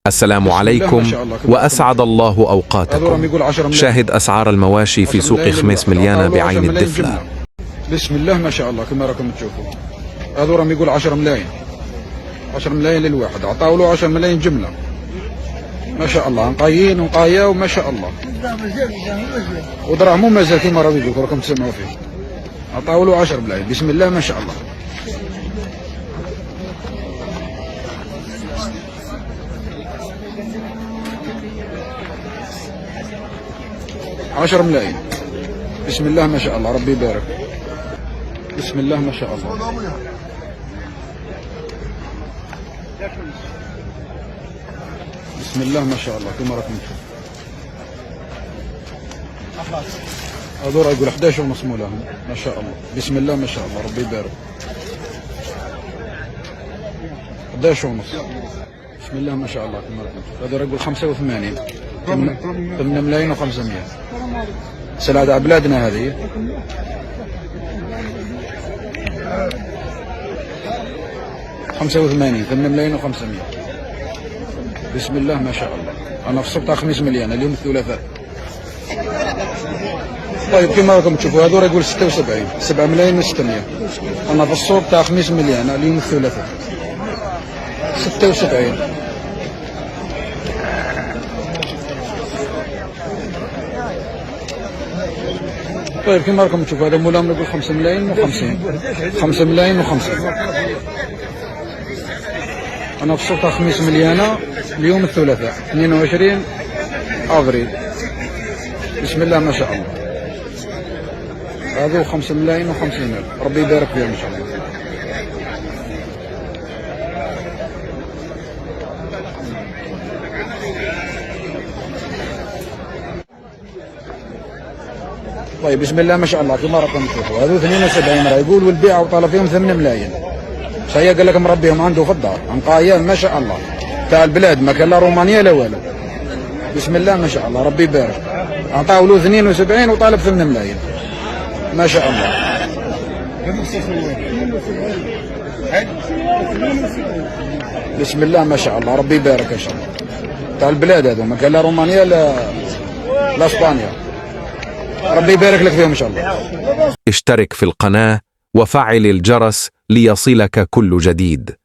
السلام عليكم وأسعد الله أوقاتكم. شاهد أسعار المواشي في سوق خميس مليانة بعين الدفلة. بسم الله ما شاء الله كما راكم تشوفوا. هذو راهم يقول 10 ملايين، 10 ملايين للواحد، عطاو له 10 ملايين جملة ما شاء الله، نقايين ونقايا وما شاء الله، ودراهمو مازال كما راهم يقولوا راكم تسمعوا فيه، عطاو له 10 ملايين. بسم الله ما شاء الله. عشر ملايين. بسم الله ما شاء الله، ربي يبارك. بسم الله ما شاء الله. بسم الله ما شاء الله كما راكم تشوفوا. هذول يقول 11 ونص مولاهم ما شاء الله. بسم الله ما شاء الله، ربي يبارك. 11 ونص. بسم الله ما شاء الله كما راكم تشوفوا. هذول يقول 85. 8 ملايين و500. سلعة بلادنا هذه. 85 8 ملايين و500. بسم الله ما شاء الله. أنا في السوق تاع خميس مليان اليوم الثلاثاء. طيب كما راكم تشوفوا هذول يقول 76 7 ملايين و600. أنا في السوق تاع خميس مليان اليوم الثلاثاء 76. طيب كما راكم تشوفوا هذا مولاهم يقول 5 ملايين و50. 5 ملايين و50. أنا في السوق تاع خميس مليانة اليوم الثلاثاء 22 أفريل. بسم الله ما شاء الله. هذو 5 ملايين و50,000، ربي يبارك فيهم إن شاء الله. طيب بسم الله ما شاء الله كما راكم تشوفوا هذو 72 راه يقول والبيع وطالب فيهم 8 ملايين. شيء قال لك مربيهم عنده في الدار نقايان ما شاء الله تاع البلاد، ما كان لا رومانيا لا والو. بسم الله ما شاء الله، ربي يبارك. عطاو له 72 وطالب 8 ملايين ما شاء الله. بسم الله ما شاء الله، ربي يبارك ان شاء الله. تاع البلاد هذو ما كان لا رومانيا لا اسبانيا، ربي يبارك لك فيهم ان شاء الله. اشترك في القناة وفعل الجرس ليصلك كل جديد.